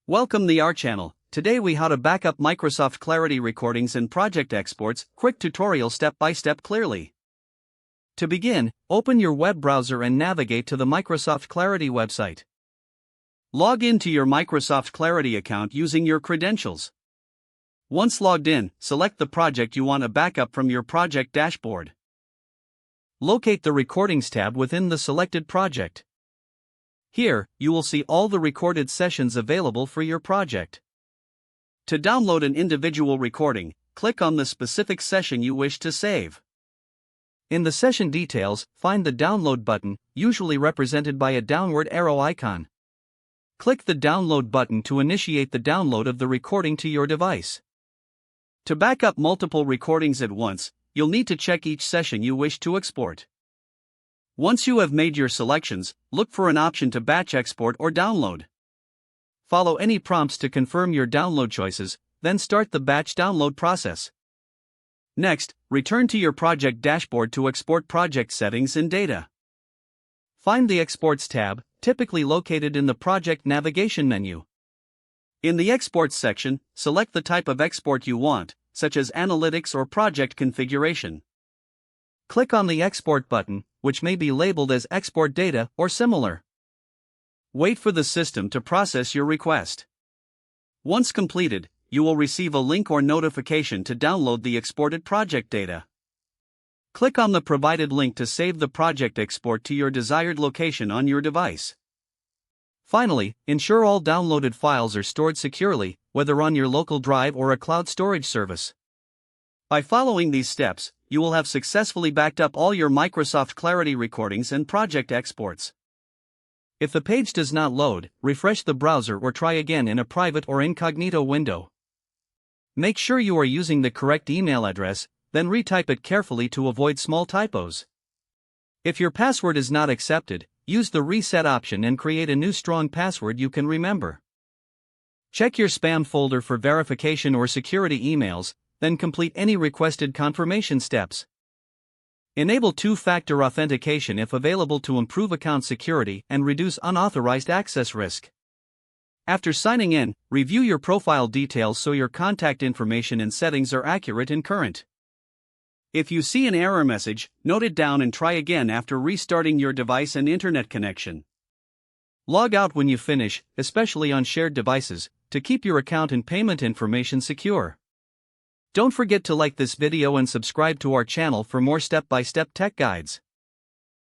Welcome to our channel. Today we how to back up Microsoft Clarity recordings and project exports, quick tutorial step by step clearly. To begin, open your web browser and navigate to the Microsoft Clarity website. Log in to your Microsoft Clarity account using your credentials. Once logged in, select the project you want to back up from your project dashboard. Locate the Recordings tab within the selected project. Here, you will see all the recorded sessions available for your project. To download an individual recording, click on the specific session you wish to save. In the session details, find the Download button, usually represented by a downward arrow icon. Click the Download button to initiate the download of the recording to your device. To back up multiple recordings at once, you'll need to check each session you wish to export. Once you have made your selections, look for an option to batch export or download. Follow any prompts to confirm your download choices, then start the batch download process. Next, return to your project dashboard to export project settings and data. Find the Exports tab, typically located in the project navigation menu. In the Exports section, select the type of export you want, such as analytics or project configuration. Click on the Export button, which may be labeled as Export Data or similar. Wait for the system to process your request. Once completed, you will receive a link or notification to download the exported project data. Click on the provided link to save the project export to your desired location on your device. Finally, ensure all downloaded files are stored securely, whether on your local drive or a cloud storage service. By following these steps, you will have successfully backed up all your Microsoft Clarity recordings and project exports. If the page does not load, refresh the browser or try again in a private or incognito window. Make sure you are using the correct email address, then retype it carefully to avoid small typos. If your password is not accepted, use the reset option and create a new strong password you can remember. Check your spam folder for verification or security emails, then complete any requested confirmation steps. Enable two-factor authentication if available to improve account security and reduce unauthorized access risk. After signing in, review your profile details so your contact information and settings are accurate and current. If you see an error message, note it down and try again after restarting your device and internet connection. Log out when you finish, especially on shared devices, to keep your account and payment information secure. Don't forget to like this video and subscribe to our channel for more step-by-step tech guides.